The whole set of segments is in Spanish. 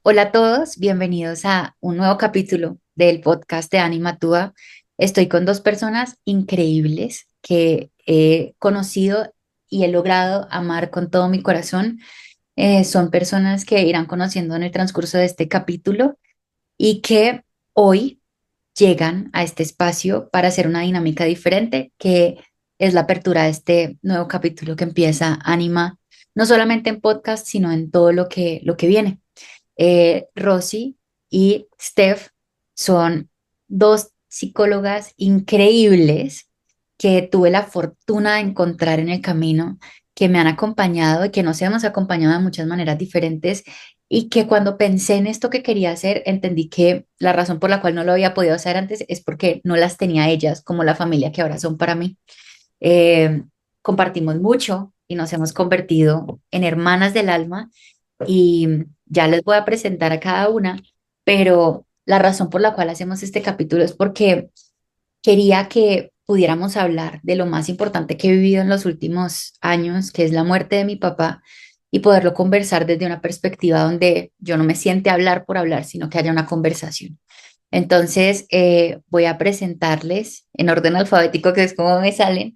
Hola a todos, bienvenidos a un nuevo capítulo del podcast de Anima Túa. Estoy con dos personas increíbles que he conocido y he logrado amar con todo mi corazón. Son personas que irán conociendo en el transcurso de este capítulo y que hoy llegan a este espacio para hacer una dinámica diferente, que es la apertura de este nuevo capítulo que empieza Anima, no solamente en podcast, sino en todo lo que viene. Rosy y Steph son dos psicólogas increíbles que tuve la fortuna de encontrar en el camino, que me han acompañado y que nos hemos acompañado de muchas maneras diferentes y que cuando pensé en esto que quería hacer, entendí que la razón por la cual no lo había podido hacer antes es porque no las tenía ellas como la familia que ahora son para mí. Eh, Compartimos mucho y nos hemos convertido en hermanas del alma y ya les voy a presentar a cada una, pero la razón por la cual hacemos este capítulo es porque quería que pudiéramos hablar de lo más importante que he vivido en los últimos años, que es la muerte de mi papá, y poderlo conversar desde una perspectiva donde yo no me siente hablar por hablar, sino que haya una conversación. Entonces, voy a presentarles en orden alfabético, que es como me salen,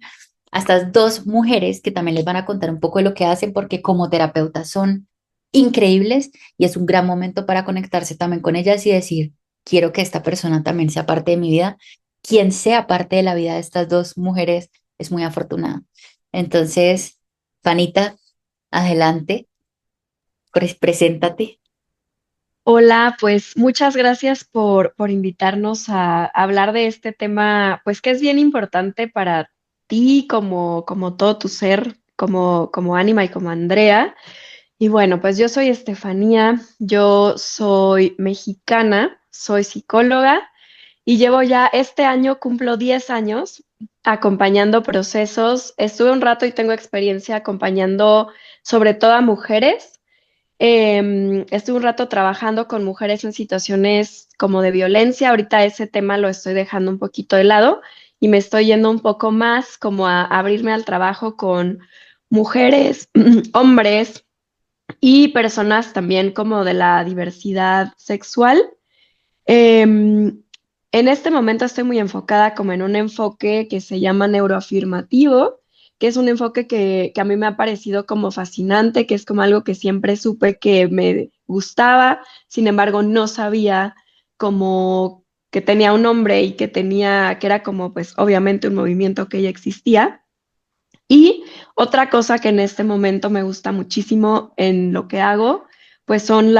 a estas dos mujeres que también les van a contar un poco de lo que hacen, porque como terapeutas son increíbles y es un gran momento para conectarse también con ellas y decir, quiero que esta persona también sea parte de mi vida. Quien sea parte de la vida de estas dos mujeres es muy afortunada. Entonces, Fanita, adelante, preséntate. Hola, pues muchas gracias por invitarnos a hablar de este tema, pues que es bien importante para ti como todo tu ser, como Ánima y como Andrea. Y bueno, pues yo soy Estefanía, yo soy mexicana, soy psicóloga y llevo ya este año, cumplo 10 años acompañando procesos. Estuve un rato y tengo experiencia acompañando sobre todo a mujeres. Estuve un rato trabajando con mujeres en situaciones como de violencia. Ahorita ese tema lo estoy dejando un poquito de lado y me estoy yendo un poco más como a abrirme al trabajo con mujeres, hombres y personas también como de la diversidad sexual. Em, en este momento estoy muy enfocada como en un enfoque que se llama neuroafirmativo, que es un enfoque que a mí me ha parecido como fascinante, que es como algo que siempre supe que me gustaba, sin embargo no sabía como que tenía un nombre y que era como pues obviamente un movimiento que ya existía. Y otra cosa que en este momento me gusta muchísimo en lo que hago, pues son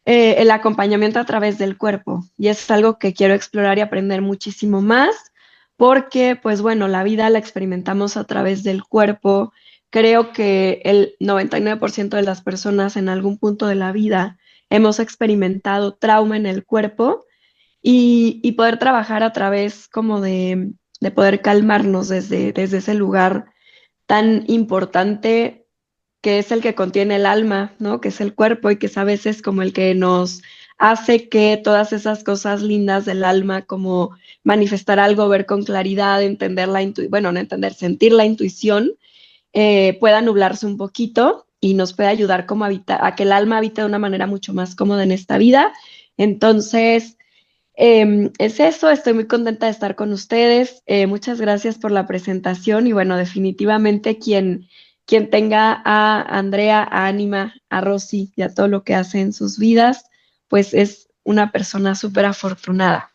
el acompañamiento a través del cuerpo. Y es algo que quiero explorar y aprender muchísimo más, porque, pues bueno, la vida la experimentamos a través del cuerpo. Creo que el 99% de las personas en algún punto de la vida hemos experimentado trauma en el cuerpo y poder trabajar a través como de poder calmarnos desde ese lugar tan importante que es el que contiene el alma, ¿no? Que es el cuerpo y que es a veces como el que nos hace que todas esas cosas lindas del alma, como manifestar algo, ver con claridad, entender bueno, no entender, sentir la intuición, pueda nublarse un poquito y nos puede ayudar como a que el alma habite de una manera mucho más cómoda en esta vida. Entonces, es eso, estoy muy contenta de estar con ustedes. Muchas gracias por la presentación y bueno, definitivamente quien tenga a Andrea, a Anima, a Rosy y a todo lo que hace en sus vidas, pues es una persona súper afortunada.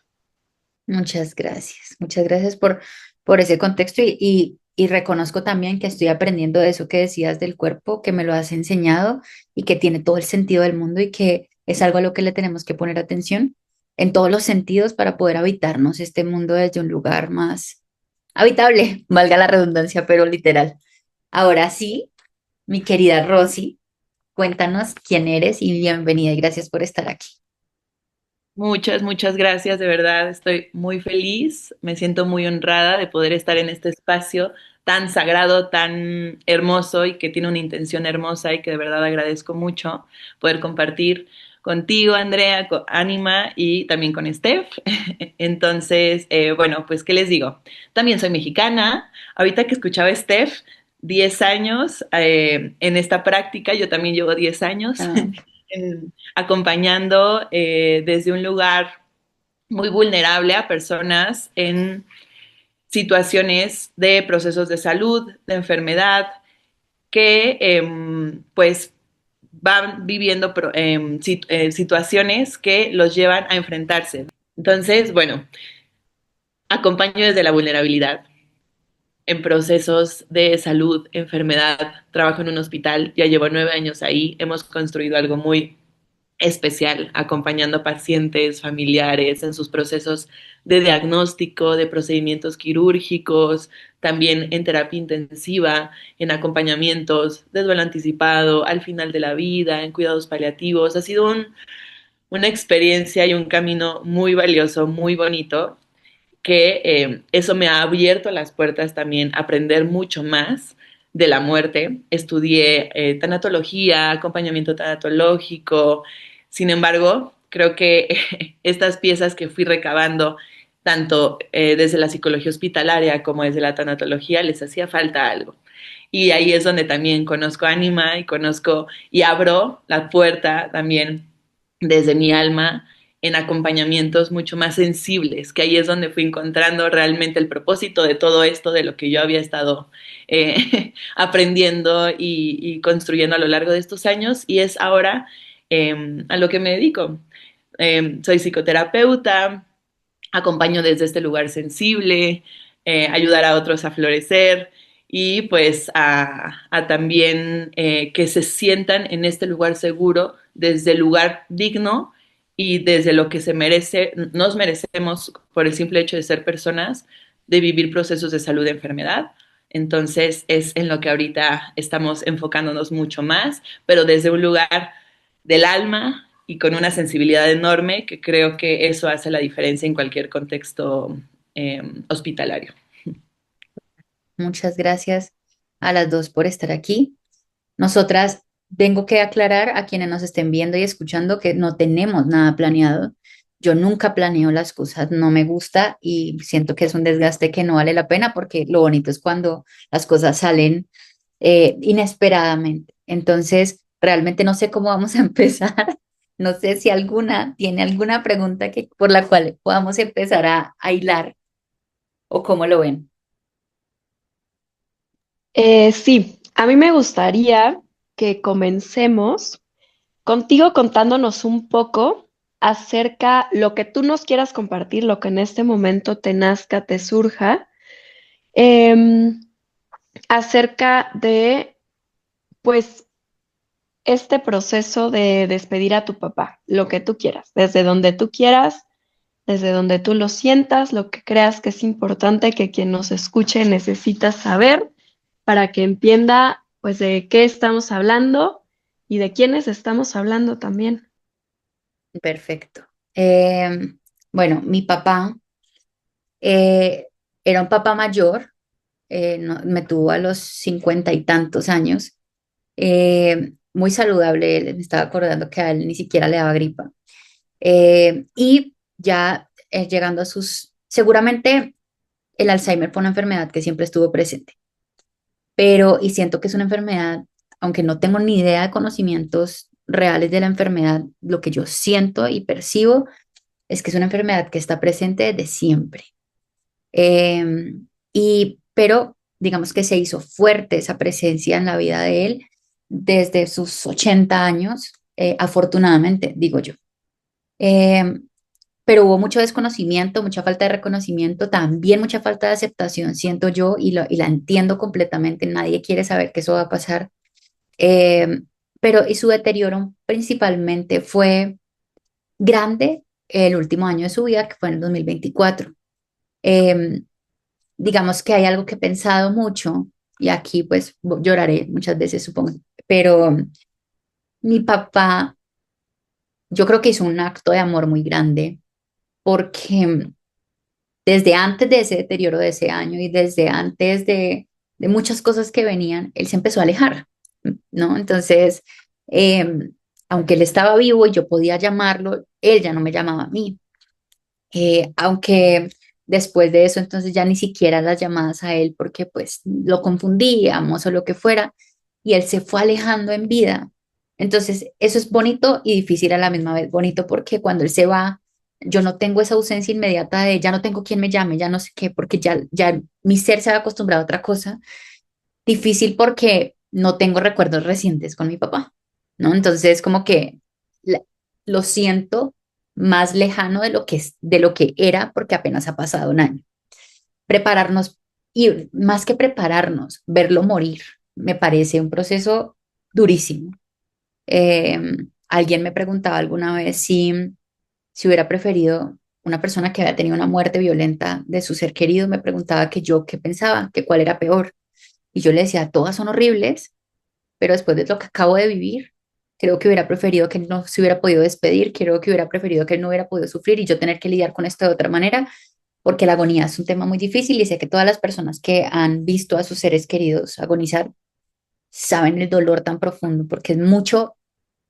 Muchas gracias por ese contexto y reconozco también que estoy aprendiendo de eso que decías del cuerpo, que me lo has enseñado y que tiene todo el sentido del mundo y que es algo a lo que le tenemos que poner atención en todos los sentidos para poder habitarnos este mundo desde un lugar más habitable, valga la redundancia, pero literal. Ahora sí, mi querida Rosy, cuéntanos quién eres y bienvenida y gracias por estar aquí. Muchas gracias, de verdad. Estoy muy feliz, me siento muy honrada de poder estar en este espacio tan sagrado, tan hermoso y que tiene una intención hermosa y que de verdad agradezco mucho poder compartir contigo, Andrea, con Anima y también con Steph. Entonces, bueno, pues, ¿qué les digo? También soy mexicana. Ahorita que escuchaba a Steph, 10 años en esta práctica, yo también llevo 10 años Ah, acompañando desde un lugar muy vulnerable a personas en situaciones de procesos de salud, de enfermedad, que pues van viviendo situaciones que los llevan a enfrentarse. Entonces, bueno, acompaño desde la vulnerabilidad en procesos de salud, enfermedad, trabajo en un hospital, ya llevo 9 años ahí, hemos construido algo muy especial, acompañando a pacientes, familiares en sus procesos de diagnóstico, de procedimientos quirúrgicos, también en terapia intensiva, en acompañamientos de duelo anticipado, al final de la vida, en cuidados paliativos. Ha sido una experiencia y un camino muy valioso, muy bonito, que eso me ha abierto las puertas también a aprender mucho más de la muerte. Estudié tanatología, acompañamiento tanatológico. Sin embargo, creo que estas piezas que fui recabando, tanto desde la psicología hospitalaria como desde la tanatología, les hacía falta algo. Y ahí es donde también conozco Anima y conozco y abro la puerta también desde mi alma en acompañamientos mucho más sensibles, que ahí es donde fui encontrando realmente el propósito de todo esto, de lo que yo había estado aprendiendo y construyendo a lo largo de estos años, y es ahora a lo que me dedico. Soy psicoterapeuta, acompaño desde este lugar sensible, ayudar a otros a florecer y pues a también que se sientan en este lugar seguro, desde el lugar digno y desde lo que se merece, nos merecemos por el simple hecho de ser personas, de vivir procesos de salud y enfermedad. Entonces es en lo que ahorita estamos enfocándonos mucho más, pero desde un lugar del alma y con una sensibilidad enorme que creo que eso hace la diferencia en cualquier contexto hospitalario. muchas gracias a las dos por estar aquí. Nosotras, tengo que aclarar a quienes nos estén viendo y escuchando que no tenemos nada planeado. Yo nunca planeo las cosas, no me gusta y siento que es un desgaste que no vale la pena porque lo bonito es cuando las cosas salen inesperadamente. Entonces, realmente no sé cómo vamos a empezar. No sé si alguna tiene alguna pregunta que, por la cual podamos empezar a hilar o cómo lo ven. Sí, a mí me gustaría que comencemos contigo contándonos un poco acerca lo que tú nos quieras compartir, lo que en este momento te nazca, te surja, em, acerca de, pues, este proceso de despedir a tu papá, lo que tú quieras, desde donde tú quieras, desde donde tú lo sientas, lo que creas que es importante que quien nos escuche necesita saber para que entienda, pues, de qué estamos hablando y de quiénes estamos hablando también. Perfecto. Bueno, mi papá eh, era un papá mayor, me tuvo a los 50 y tantos años, muy saludable, me estaba acordando que a él ni siquiera le daba gripa. Y ya llegando a seguramente el Alzheimer fue una enfermedad que siempre estuvo presente, pero y siento que es una enfermedad, aunque no tengo ni idea de conocimientos reales de la enfermedad, lo que yo siento y percibo es que es una enfermedad que está presente desde siempre. Pero digamos que se hizo fuerte esa presencia en la vida de él desde sus 80 años, afortunadamente, digo yo. Em, pero hubo mucho desconocimiento, mucha falta de reconocimiento, también mucha falta de aceptación, siento yo, y la entiendo completamente. Nadie quiere saber que eso va a pasar. Pero y su deterioro principalmente fue grande el último año de su vida, que fue en el 2024. Em, digamos que hay algo que he pensado mucho, y aquí pues lloraré muchas veces, supongo, pero mi papá, yo creo que hizo un acto de amor muy grande porque desde antes de ese deterioro de ese año y desde antes de muchas cosas que venían, él se empezó a alejar, ¿no? Entonces, Aunque él estaba vivo y yo podía llamarlo, él ya no me llamaba a mí. Aunque después de eso, entonces ya ni siquiera las llamadas a él porque pues lo confundíamos o lo que fuera, y él se fue alejando en vida. Entonces, eso es bonito y difícil a la misma vez. Bonito porque cuando él se va, yo no tengo esa ausencia inmediata de ya no tengo quien me llame, ya no sé qué, porque ya mi ser se había acostumbrado a otra cosa. Difícil porque no tengo recuerdos recientes con mi papá, ¿no? Entonces, como que la- lo siento más lejano de lo que de lo que era, porque apenas ha pasado un año. Prepararnos, y más que prepararnos, verlo morir, me parece un proceso durísimo. Eh, Alguien me preguntaba alguna vez si hubiera preferido una persona que había tenido una muerte violenta de su ser querido, me preguntaba que yo qué pensaba, que cuál era peor. Y yo le decía, todas son horribles, pero después de lo que acabo de vivir, creo que hubiera preferido que no se hubiera podido despedir, creo que hubiera preferido que él no hubiera podido sufrir y yo tener que lidiar con esto de otra manera, porque la agonía es un tema muy difícil y sé que todas las personas que han visto a sus seres queridos agonizar saben el dolor tan profundo, porque es mucho,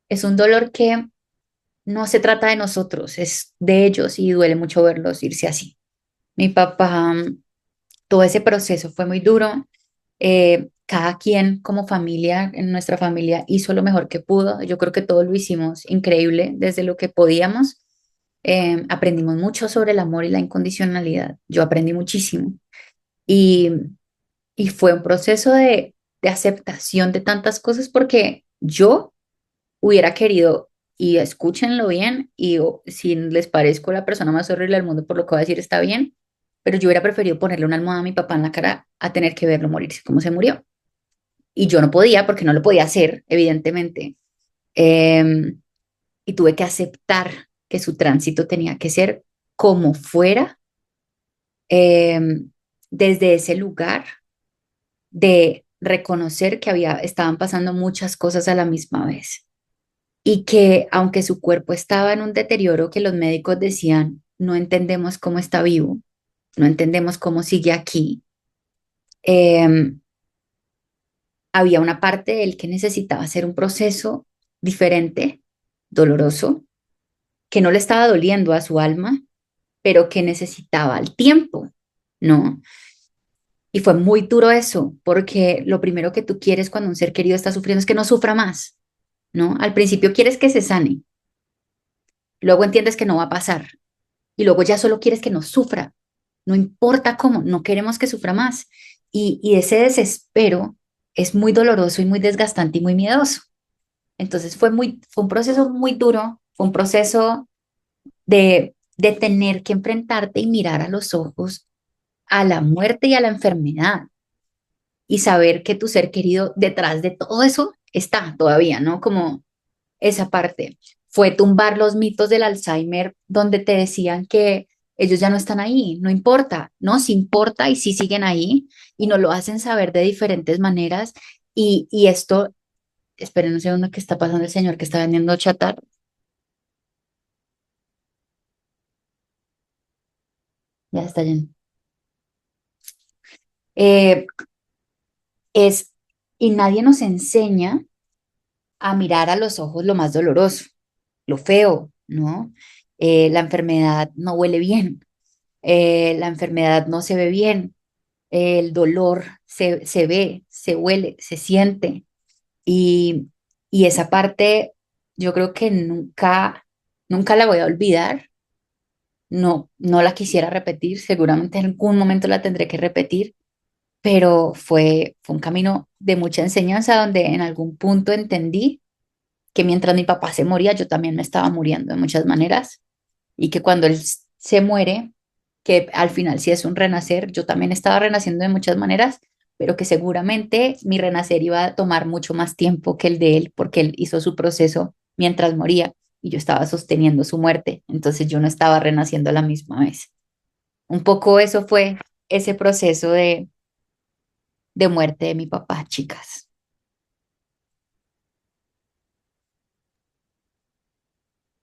es un dolor que no se trata de nosotros, es de ellos y duele mucho verlos irse así. Mi papá, todo ese proceso fue muy duro. Cada quien como familia, en nuestra familia, hizo lo mejor que pudo. Yo creo que todos lo hicimos increíble desde lo que podíamos. Aprendimos mucho sobre el amor y la incondicionalidad. Yo aprendí muchísimo. Y, y fue un proceso de aceptación de tantas cosas porque yo hubiera querido, y escúchenlo bien, y si les parezco la persona más horrible del mundo por lo que voy a decir está bien, pero yo hubiera preferido ponerle una almohada a mi papá en la cara a tener que verlo morirse como se murió. Y yo no podía porque no lo podía hacer, evidentemente. Em, y tuve que aceptar que su tránsito tenía que ser como fuera, em, desde ese lugar de reconocer que estaban pasando muchas cosas a la misma vez y que aunque su cuerpo estaba en un deterioro que los médicos decían, no entendemos cómo está vivo, no entendemos cómo sigue aquí, em, había una parte de él que necesitaba hacer un proceso diferente, doloroso, que no le estaba doliendo a su alma, pero que necesitaba el tiempo, ¿no? Y fue muy duro eso, porque lo primero que tú quieres cuando un ser querido está sufriendo es que no sufra más, ¿no? Al principio quieres que se sane, luego entiendes que no va a pasar y luego ya solo quieres que no sufra, no importa cómo, no queremos que sufra más. Y ese desespero es muy doloroso y muy desgastante y muy miedoso. Entonces fue un proceso muy duro, fue un proceso de tener que enfrentarte y mirar a los ojos a la muerte y a la enfermedad y saber que tu ser querido detrás de todo eso está todavía, ¿no? Como esa parte. Fue tumbar los mitos del Alzheimer donde te decían que ellos ya no están ahí, no importa, ¿no? Sí importa y sí siguen ahí y nos lo hacen saber de diferentes maneras y esto, esperen un segundo, ¿qué está pasando el señor que está vendiendo chatarra? Ya está lleno. Eh, es, y nadie nos enseña a mirar a los ojos lo más doloroso, lo feo, ¿no? La enfermedad no huele bien, la enfermedad no se ve bien, el dolor se ve, se huele, se siente. Y, y esa parte yo creo que nunca la voy a olvidar. No, no la quisiera repetir, seguramente en algún momento la tendré que repetir, pero fue un camino de mucha enseñanza donde en algún punto entendí que mientras mi papá se moría, yo también me estaba muriendo de muchas maneras y que cuando él se muere, que al final sí es un renacer, yo también estaba renaciendo de muchas maneras, pero que seguramente mi renacer iba a tomar mucho más tiempo que el de él, porque él hizo su proceso mientras moría y yo estaba sosteniendo su muerte, entonces yo no estaba renaciendo a la misma vez. Un poco eso fue ese proceso de muerte de mi papá, chicas.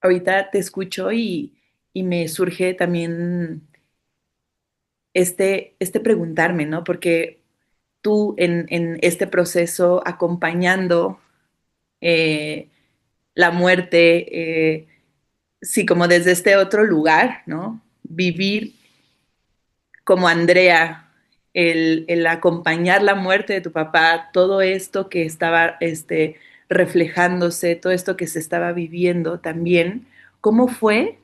Ahorita te escucho y me surge también este preguntarme, ¿no? Porque tú en este proceso acompañando, eh, la muerte, sí, como desde este otro lugar, ¿no? Vivir como Andrea, el acompañar la muerte de tu papá, todo esto que estaba reflejándose, todo esto que se estaba viviendo también, ¿cómo fue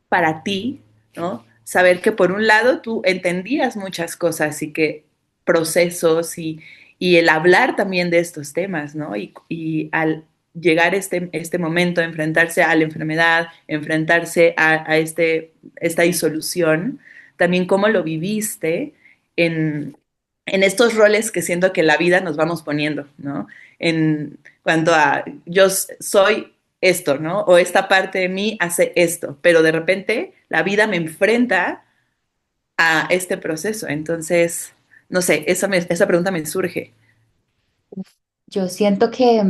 para ti, ¿no? Saber que por un lado tú entendías muchas cosas y que procesos y el hablar también de estos temas, ¿no? Y al llegar este momento, enfrentarse a la enfermedad, enfrentarse esta disolución, también cómo lo viviste en, en estos roles que siento que la vida nos vamos poniendo, ¿no? En cuanto a yo soy esto, ¿no? O esta parte de mí hace esto, pero de repente la vida me enfrenta a este proceso. Entonces, no sé, esa pregunta me surge. Yo siento que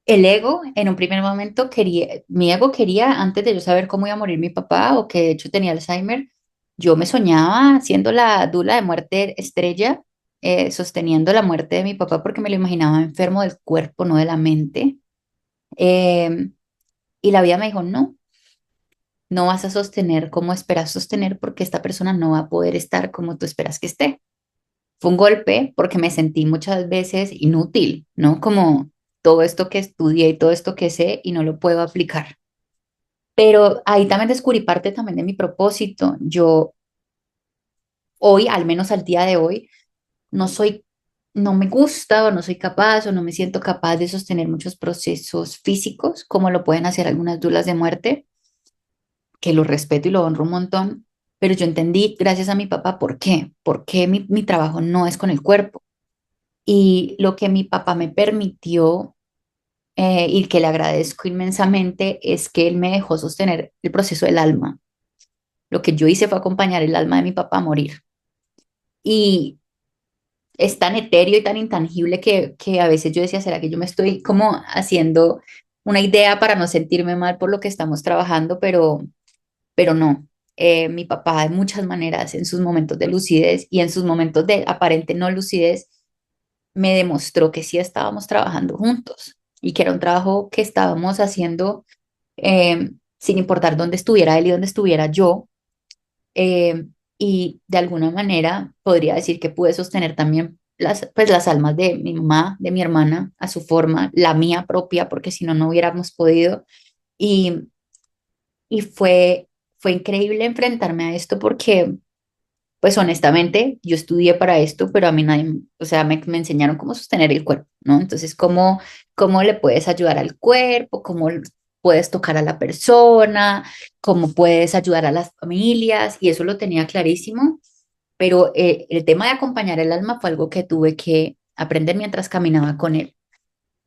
el ego en un primer momento quería, mi ego quería, antes de yo saber cómo iba a morir mi papá o que de hecho tenía Alzheimer, yo me soñaba siendo la dula de muerte estrella, sosteniendo la muerte de mi papá porque me lo imaginaba enfermo del cuerpo, no de la mente. Eh, y la vida me dijo, no, no vas a sostener como esperas sostener porque esta persona no va a poder estar como tú esperas que esté. Fue un golpe porque me sentí muchas veces inútil, ¿no? Como todo esto que estudié y todo esto que sé y no lo puedo aplicar. Pero ahí también descubrí parte también de mi propósito. Yo hoy, al menos al día de hoy, no soy, no me gusta o no soy capaz o no me siento capaz de sostener muchos procesos físicos como lo pueden hacer algunas dulas de muerte, que lo respeto y lo honro un montón. Pero yo entendí, gracias a mi papá, por qué mi trabajo no es con el cuerpo. Y lo que mi papá me permitió y que le agradezco inmensamente es que él me dejó sostener el proceso del alma. Lo que yo hice fue acompañar el alma de mi papá a morir. Y es tan etéreo y tan intangible que a veces yo decía, ¿será que yo me estoy como haciendo una idea para no sentirme mal por lo que estamos trabajando? Pero no. Mi papá de muchas maneras, en sus momentos de lucidez y en sus momentos de aparente no lucidez, me demostró que sí estábamos trabajando juntos y que era un trabajo que estábamos haciendo sin importar dónde estuviera él y dónde estuviera yo. eh, y de alguna manera podría decir que pude sostener también pues, las almas de mi mamá, de mi hermana, a su forma, la mía propia, porque si no, no hubiéramos podido. Y, y fue increíble enfrentarme a esto porque pues honestamente, yo estudié para esto, pero a mí nadie, o sea, me enseñaron cómo sostener el cuerpo, ¿no? Entonces, cómo le puedes ayudar al cuerpo, cómo puedes tocar a la persona, cómo puedes ayudar a las familias, y eso lo tenía clarísimo, pero el tema de acompañar el alma fue algo que tuve que aprender mientras caminaba con él,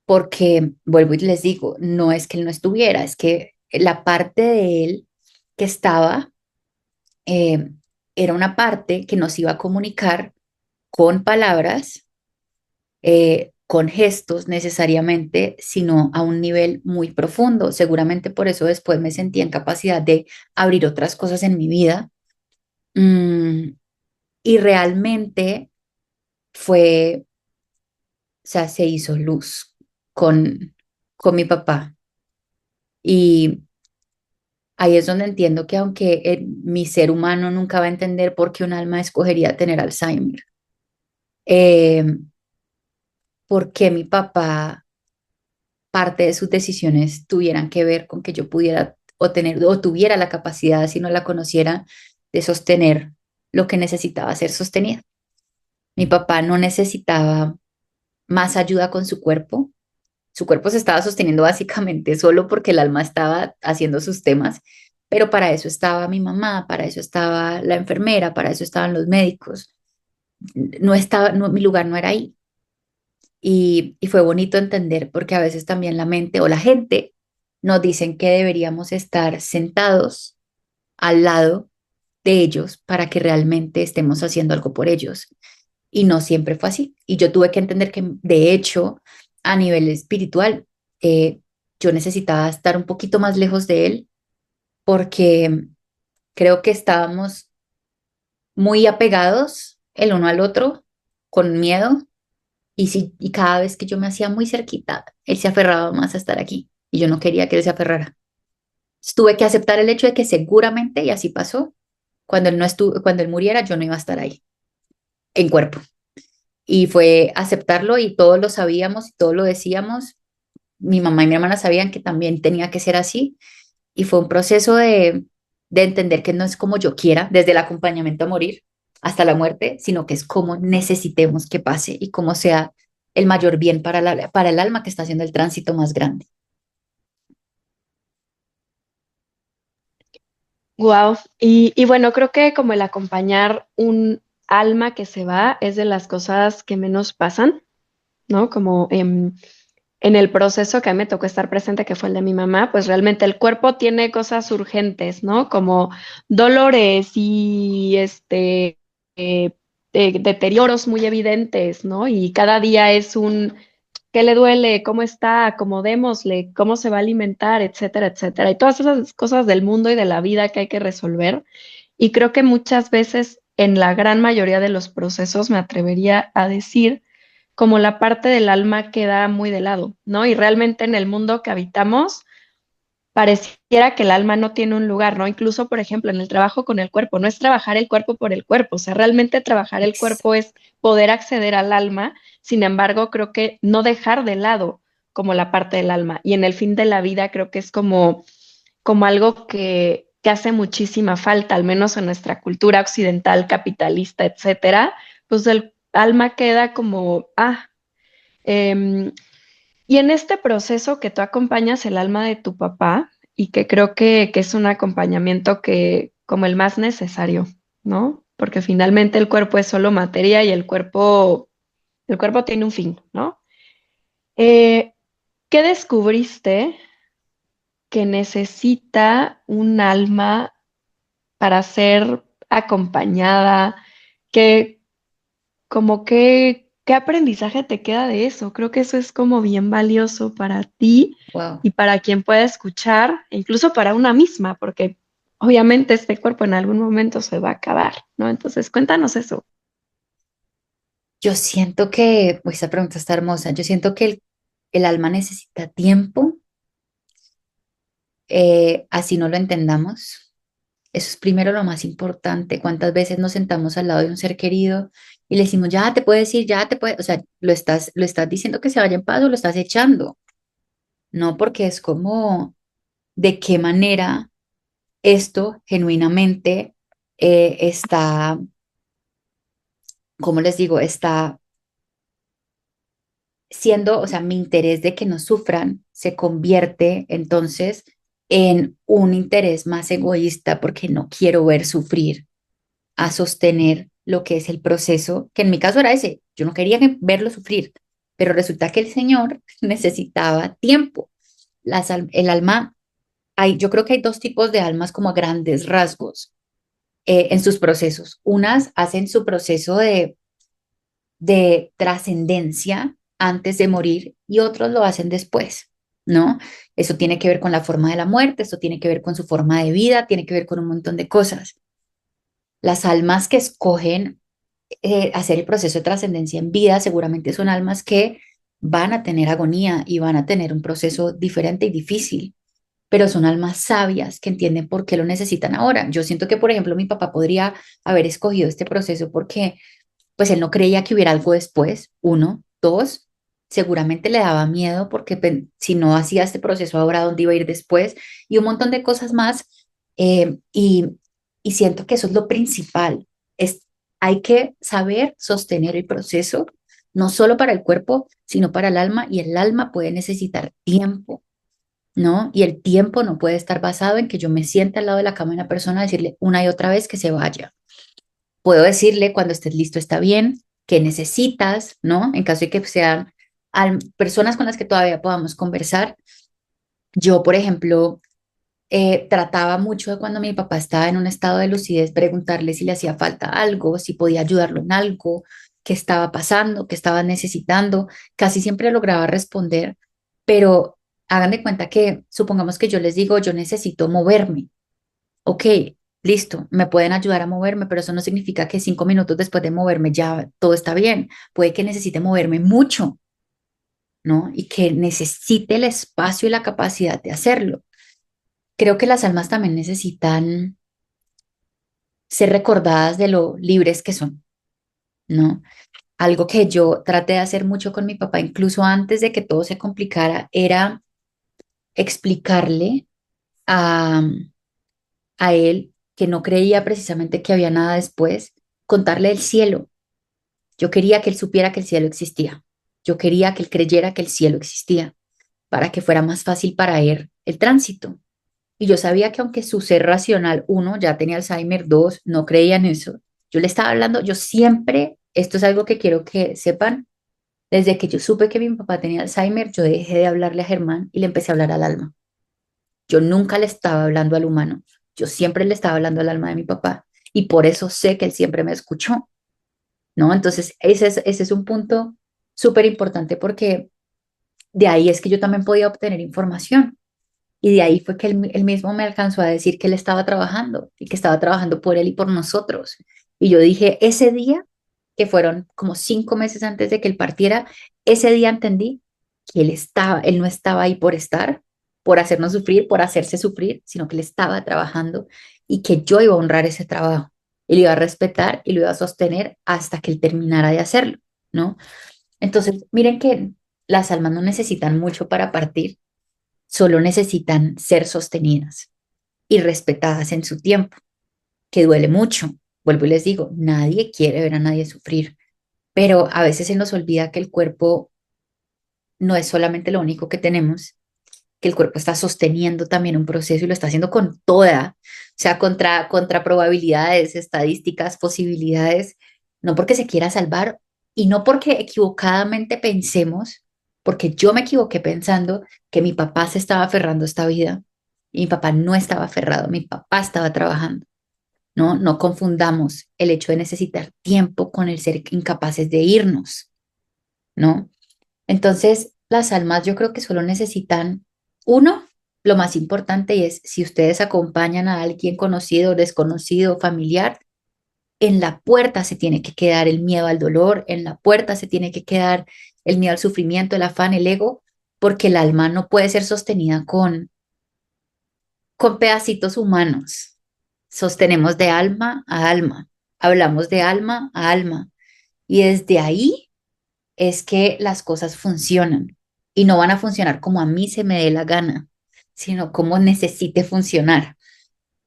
porque, vuelvo y les digo, no es que él no estuviera, es que la parte de él que estaba eh, era una parte que nos iba a comunicar con palabras, con gestos necesariamente, sino a un nivel muy profundo. Seguramente por eso después me sentí en capacidad de abrir otras cosas en mi vida. Mm, y realmente fue, o sea, se hizo luz con, con mi papá. Y ahí es donde entiendo que aunque mi ser humano nunca va a entender por qué un alma escogería tener Alzheimer, eh, por qué mi papá parte de sus decisiones tuvieran que ver con que yo pudiera o tener o tuviera la capacidad, si no la conociera, de sostener lo que necesitaba ser sostenido. Mi papá no necesitaba más ayuda con su cuerpo. Su cuerpo se estaba sosteniendo básicamente solo porque el alma estaba haciendo sus temas, pero para eso estaba mi mamá, para eso estaba la enfermera, para eso estaban los médicos. No estaba, no, mi lugar no era ahí. Y fue bonito entender porque a veces también la mente o la gente nos dicen que deberíamos estar sentados al lado de ellos para que realmente estemos haciendo algo por ellos. Y no siempre fue así. Y yo tuve que entender que, de hecho, a nivel espiritual, yo necesitaba estar un poquito más lejos de él porque creo que estábamos muy apegados el uno al otro, con miedo, y cada vez que yo me hacía muy cerquita, él se aferraba más a estar aquí y yo no quería que él se aferrara. Tuve que aceptar el hecho de que seguramente, y así pasó, cuando él muriera, yo no iba a estar ahí, en cuerpo. Y fue aceptarlo y todos lo sabíamos y todos lo decíamos. Mi mamá y mi hermana sabían que también tenía que ser así y fue un proceso de entender que no es como yo quiera, desde el acompañamiento a morir hasta la muerte, sino que es como necesitemos que pase y cómo sea el mayor bien para el alma que está haciendo el tránsito más grande. Wow. Y bueno, creo que como el acompañar un alma que se va es de las cosas que menos pasan, ¿no? Como en el proceso que a mí me tocó estar presente, que fue el de mi mamá, pues realmente el cuerpo tiene cosas urgentes, ¿no? Como dolores y deterioros muy evidentes, ¿no? Y cada día es un qué le duele, cómo está, acomodémosle, cómo se va a alimentar, etcétera, etcétera. Y todas esas cosas del mundo y de la vida que hay que resolver. Y creo que muchas veces, en la gran mayoría de los procesos, me atrevería a decir, como la parte del alma queda muy de lado, ¿no? Y realmente en el mundo que habitamos, pareciera que el alma no tiene un lugar, ¿no? Incluso, por ejemplo, en el trabajo con el cuerpo, no es trabajar el cuerpo por el cuerpo, o sea, realmente trabajar el Ex- cuerpo es poder acceder al alma, sin embargo, creo que no dejar de lado como la parte del alma. Y en el fin de la vida creo que es como algo que hace muchísima falta, al menos en nuestra cultura occidental, capitalista, etcétera, pues el alma queda como, em, y en este proceso que tú acompañas el alma de tu papá y que creo que es un acompañamiento que como el más necesario, ¿no? Porque finalmente el cuerpo es solo materia y el cuerpo tiene un fin, ¿no? Eh, ¿Qué descubriste que necesita un alma para ser acompañada? ¿Qué, como qué aprendizaje te queda de eso? Creo que eso es como bien valioso para ti Wow. y para quien pueda escuchar, e incluso para una misma, porque obviamente este cuerpo en algún momento se va a acabar, ¿no? Entonces, cuéntanos eso. Yo siento que, esta pregunta está hermosa, yo siento que el alma necesita tiempo, así no lo entendamos. Eso es primero lo más importante. ¿Cuántas veces nos sentamos al lado de un ser querido y le decimos, ya te puedes ir, ya te puedes, o sea, lo estás diciendo que se vaya en paz o lo estás echando? No, porque es como, ¿de qué manera esto genuinamente está, cómo les digo, está siendo, o sea, mi interés de que no sufran se convierte entonces en un interés más egoísta porque no quiero ver sufrir a sostener lo que es el proceso, que en mi caso era ese, yo no quería verlo sufrir, pero resulta que el Señor necesitaba tiempo. El alma, yo creo que hay dos tipos de almas como a grandes rasgos en sus procesos. Unas hacen su proceso de trascendencia antes de morir y otros lo hacen después, ¿no? Eso tiene que ver con la forma de la muerte, eso tiene que ver con su forma de vida, tiene que ver con un montón de cosas. Las almas que escogen hacer el proceso de trascendencia en vida seguramente son almas que van a tener agonía y van a tener un proceso diferente y difícil, pero son almas sabias que entienden por qué lo necesitan ahora. Yo siento que, por ejemplo, mi papá podría haber escogido este proceso porque pues él no creía que hubiera algo después, uno, dos, seguramente le daba miedo porque si no hacía este proceso ahora, ¿dónde iba a ir después? Y un montón de cosas más. eh, y, y siento que eso es lo principal, hay que saber sostener el proceso, no solo para el cuerpo, sino para el alma, y el alma puede necesitar tiempo. ¿No? Y el tiempo no puede estar basado en que yo me siente al lado de la cama de una persona a decirle una y otra vez que se vaya. Puedo decirle cuando estés listo está bien, que necesitas, ¿no? En caso de que sean personas con las que todavía podamos conversar. Yo, por ejemplo, trataba mucho de cuando mi papá estaba en un estado de lucidez, preguntarle si le hacía falta algo, si podía ayudarlo en algo, qué estaba pasando, qué estaba necesitando. Casi siempre lograba responder, pero hagan de cuenta que supongamos que yo les digo, yo necesito moverme. Ok, listo, me pueden ayudar a moverme, pero eso no significa que 5 minutos después de moverme ya todo está bien. Puede que necesite moverme mucho, ¿no? Y que necesite el espacio y la capacidad de hacerlo. Creo que las almas también necesitan ser recordadas de lo libres que son, ¿no? Algo que yo traté de hacer mucho con mi papá, incluso antes de que todo se complicara, era explicarle a, a él que no creía precisamente que había nada después, contarle el cielo. Yo quería que él supiera que el cielo existía. Yo quería que él creyera que el cielo existía para que fuera más fácil para él el tránsito. Y yo sabía que aunque su ser racional, uno, ya tenía Alzheimer, dos, no creía en eso. Yo le estaba hablando, yo siempre, esto es algo que quiero que sepan, desde que yo supe que mi papá tenía Alzheimer, yo dejé de hablarle a Germán y le empecé a hablar al alma. Yo nunca le estaba hablando al humano, yo siempre le estaba hablando al alma de mi papá y por eso sé que él siempre me escuchó, ¿no? Entonces, ese es un punto súper importante porque de ahí es que yo también podía obtener información. Y de ahí fue que él mismo me alcanzó a decir que él estaba trabajando y que estaba trabajando por él y por nosotros. Y yo dije, ese día, que fueron como 5 meses antes de que él partiera, ese día entendí que él no estaba ahí por estar, por hacernos sufrir, por hacerse sufrir, sino que él estaba trabajando y que yo iba a honrar ese trabajo y lo iba a respetar y lo iba a sostener hasta que él terminara de hacerlo, ¿no? Entonces, miren que las almas no necesitan mucho para partir, solo necesitan ser sostenidas y respetadas en su tiempo, que duele mucho. Vuelvo y les digo, nadie quiere ver a nadie sufrir, pero a veces se nos olvida que el cuerpo no es solamente lo único que tenemos, que el cuerpo está sosteniendo también un proceso y lo está haciendo con toda, o sea, contra probabilidades, estadísticas, posibilidades, no porque se quiera salvar y no porque equivocadamente pensemos, porque yo me equivoqué pensando que mi papá se estaba aferrando a esta vida y mi papá no estaba aferrado, mi papá estaba trabajando. No, no confundamos el hecho de necesitar tiempo con el ser incapaces de irnos, ¿no? Entonces, las almas yo creo que solo necesitan uno, lo más importante y es si ustedes acompañan a alguien conocido, desconocido, familiar, en la puerta se tiene que quedar el miedo al dolor, en la puerta se tiene que quedar el miedo al sufrimiento, el afán, el ego, porque el alma no puede ser sostenida con pedacitos humanos. Sostenemos de alma a alma, hablamos de alma a alma y desde ahí es que las cosas funcionan y no van a funcionar como a mí se me dé la gana, sino como necesite funcionar.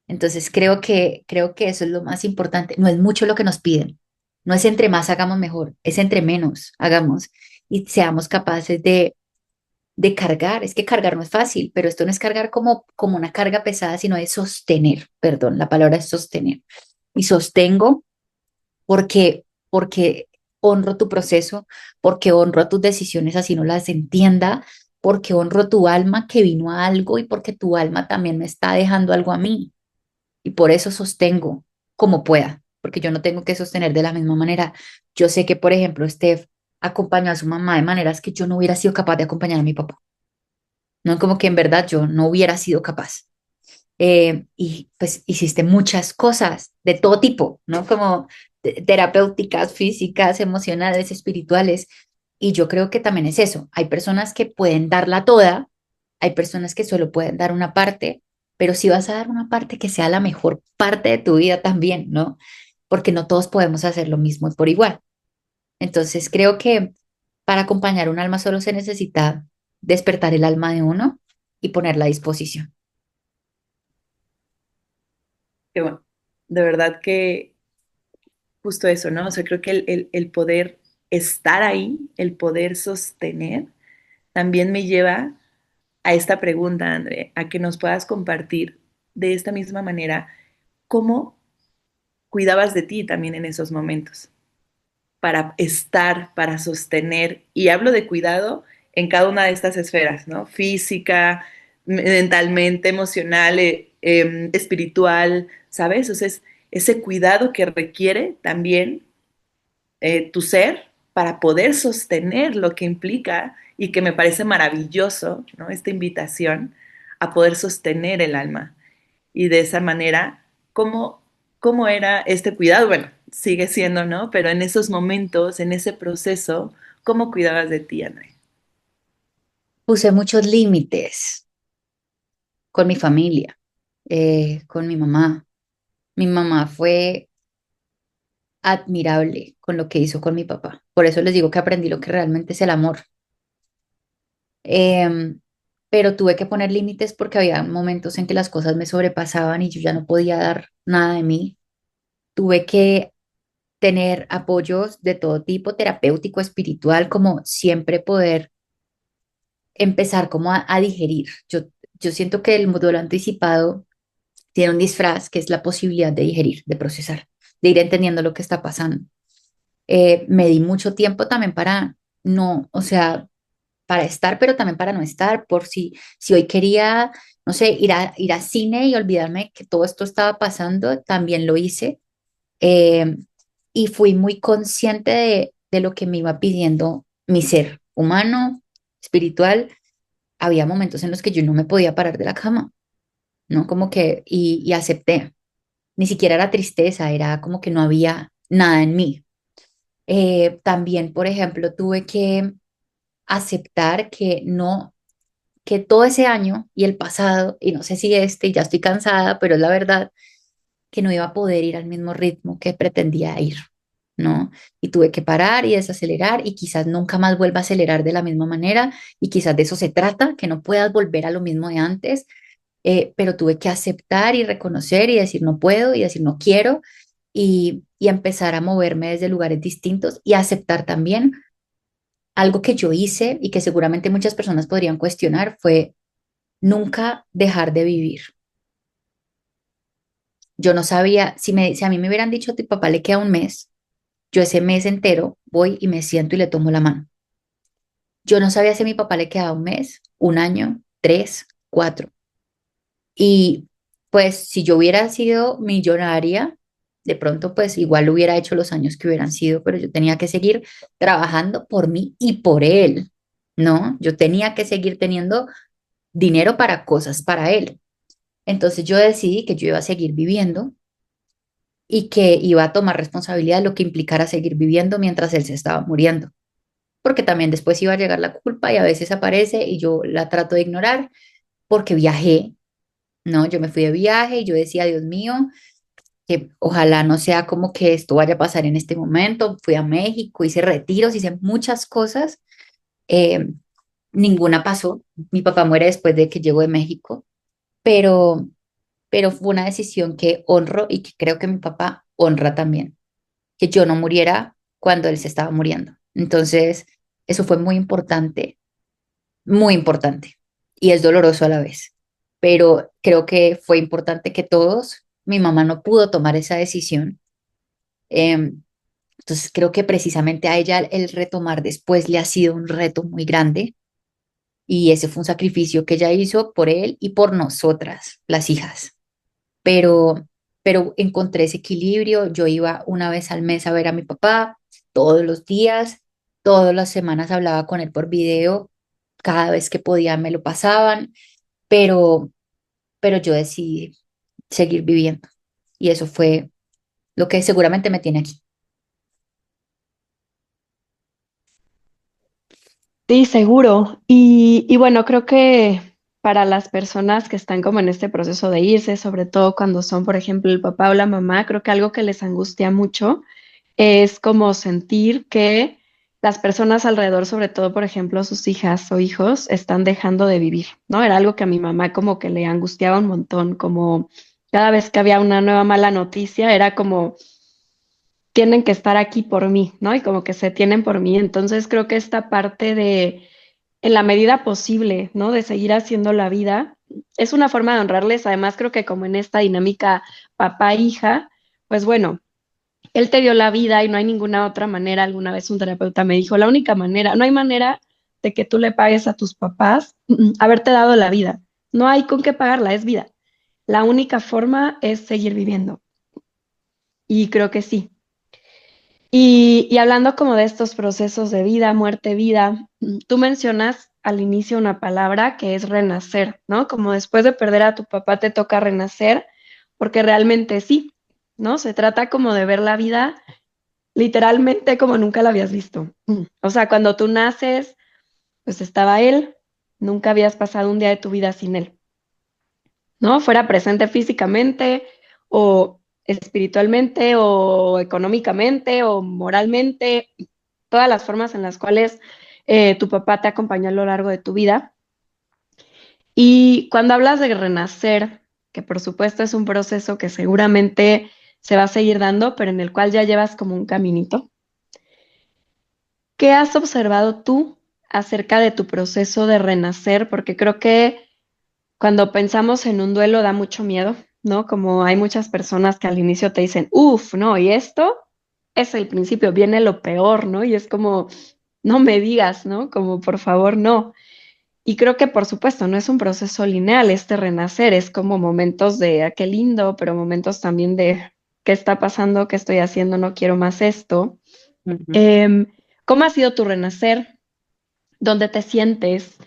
Entonces creo que eso es lo más importante. No es mucho lo que nos piden. No es entre más hagamos mejor, es entre menos hagamos y seamos capaces de cargar. Es que cargar no es fácil, pero esto no es cargar como una carga pesada, sino de sostener. Perdón, la palabra es sostener. Y sostengo porque honro tu proceso, porque honro tus decisiones así no las entienda, porque honro tu alma que vino a algo y porque tu alma también me está dejando algo a mí. Y por eso sostengo como pueda, porque yo no tengo que sostener de la misma manera. Yo sé que, por ejemplo, Steph acompañó a su mamá de maneras que yo no hubiera sido capaz de acompañar a mi papá. No como que en verdad yo no hubiera sido capaz. Y pues hiciste muchas cosas de todo tipo, ¿no? Como terapéuticas, físicas, emocionales, espirituales. Y yo creo que también es eso. Hay personas que pueden darla toda, hay personas que solo pueden dar una parte, pero si vas a dar una parte que sea la mejor parte de tu vida también, ¿no? Porque no todos podemos hacer lo mismo por igual. Entonces creo que para acompañar un alma solo se necesita despertar el alma de uno y ponerla a disposición. Que bueno, de verdad que justo eso, ¿no? O sea, creo que el poder estar ahí, el poder sostener, también me lleva a esta pregunta, André, a que nos puedas compartir de esta misma manera cómo cuidabas de ti también en esos momentos, para estar, para sostener, y hablo de cuidado en cada una de estas esferas, ¿no? Física, mentalmente, emocional, espiritual, ¿sabes? O sea, es ese cuidado que requiere también tu ser para poder sostener lo que implica y que me parece maravilloso, ¿no? Esta invitación a poder sostener el alma y de esa manera ¿Cómo, cómo era este cuidado? Bueno, sigue siendo, ¿no? Pero en esos momentos, en ese proceso, ¿cómo cuidabas de ti, André? Puse muchos límites con mi familia, con mi mamá. Mi mamá fue admirable con lo que hizo con mi papá. Por eso les digo que aprendí lo que realmente es el amor. Em, pero tuve que poner límites porque había momentos en que las cosas me sobrepasaban y yo ya no podía dar nada de mí. Tuve que tener apoyos de todo tipo, terapéutico, espiritual, como siempre poder empezar como a digerir. Yo siento que el duelo anticipado tiene un disfraz que es la posibilidad de digerir, de procesar, de ir entendiendo lo que está pasando. Me di mucho tiempo también para no, o sea, para estar, pero también para no estar, por si hoy quería, no sé, ir a cine y olvidarme que todo esto estaba pasando, también lo hice. eh, y fui muy consciente de lo que me iba pidiendo mi ser humano, espiritual. Había momentos en los que yo no me podía parar de la cama, ¿no? Como que, y acepté. Ni siquiera era tristeza, era como que no había nada en mí. También, por ejemplo, tuve que aceptar que no, que todo ese año y el pasado, y no sé si este, ya estoy cansada, pero es la verdad, que no iba a poder ir al mismo ritmo que pretendía ir, ¿no? Y tuve que parar y desacelerar y quizás nunca más vuelva a acelerar de la misma manera y quizás de eso se trata, que no puedas volver a lo mismo de antes, pero tuve que aceptar y reconocer y decir no puedo y decir no quiero y empezar a moverme desde lugares distintos y aceptar también algo que yo hice y que seguramente muchas personas podrían cuestionar fue nunca dejar de vivir. Yo no sabía, si a mí me hubieran dicho a tu papá le queda un mes, yo ese mes entero voy y me siento y le tomo la mano. Yo no sabía si a mi papá le quedaba un mes, un año, tres, cuatro. Y pues si yo hubiera sido millonaria, de pronto pues igual hubiera hecho los años que hubieran sido, pero yo tenía que seguir trabajando por mí y por él, ¿no? Yo tenía que seguir teniendo dinero para cosas para él. Entonces yo decidí que yo iba a seguir viviendo y que iba a tomar responsabilidad de lo que implicara seguir viviendo mientras él se estaba muriendo, porque también después iba a llegar la culpa y a veces aparece y yo la trato de ignorar porque viajé, ¿no? Yo me fui de viaje y yo decía, Dios mío, que ojalá no sea como que esto vaya a pasar en este momento. Fui a México, hice retiros, hice muchas cosas, eh, ninguna pasó. Mi papá muere después de que llegó de México, pero, pero fue una decisión que honro y que creo que mi papá honra también, que yo no muriera cuando él se estaba muriendo. Entonces, eso fue muy importante y es doloroso a la vez, pero creo que fue importante que todos, mi mamá no pudo tomar esa decisión. Entonces, creo que precisamente a ella el retomar después le ha sido un reto muy grande y ese fue un sacrificio que ella hizo por él y por nosotras, las hijas. Pero, pero encontré ese equilibrio. Yo iba una vez al mes a ver a mi papá, todos los días, todas las semanas hablaba con él por video, cada vez que podía me lo pasaban, pero, pero yo decidí seguir viviendo y eso fue lo que seguramente me tiene aquí. Sí, seguro. Y bueno, creo que para las personas que están como en este proceso de irse, sobre todo cuando son, por ejemplo, el papá o la mamá, creo que algo que les angustia mucho es como sentir que las personas alrededor, sobre todo, por ejemplo, sus hijas o hijos, están dejando de vivir, ¿no? Era algo que a mi mamá como que le angustiaba un montón, como cada vez que había una nueva mala noticia, era como tienen que estar aquí por mí, ¿no? Y como que se tienen por mí. Entonces creo que esta parte de, en la medida posible, ¿no? De seguir haciendo la vida, es una forma de honrarles. Además, creo que como en esta dinámica papá-hija, pues bueno, él te dio la vida y no hay ninguna otra manera. Alguna vez un terapeuta me dijo, la única manera, no hay manera de que tú le pagues a tus papás haberte dado la vida. No hay con qué pagarla, es vida. La única forma es seguir viviendo. Y creo que sí. Y hablando como de estos procesos de vida, muerte, vida, tú mencionas al inicio una palabra que es renacer, ¿no? Como después de perder a tu papá te toca renacer, porque realmente sí, ¿no? Se trata como de ver la vida literalmente como nunca la habías visto. O sea, cuando tú naces, pues estaba él, nunca habías pasado un día de tu vida sin él, ¿no? Fuera presente físicamente o espiritualmente o económicamente o moralmente, todas las formas en las cuales tu papá te acompañó a lo largo de tu vida. Y cuando hablas de renacer, que por supuesto es un proceso que seguramente se va a seguir dando, pero en el cual ya llevas como un caminito, ¿qué has observado tú acerca de tu proceso de renacer? Porque creo que cuando pensamos en un duelo da mucho miedo, ¿no? Como hay muchas personas que al inicio te dicen, uff, no, y esto es el principio, viene lo peor, ¿no? Y es como, no me digas, ¿no? Como, por favor, no. Y creo que, por supuesto, no es un proceso lineal este renacer, es como momentos de, qué lindo, pero momentos también de, ¿qué está pasando? ¿Qué estoy haciendo? No quiero más esto. Ujú. Em, ¿Cómo ha sido tu renacer? ¿Dónde te sientes?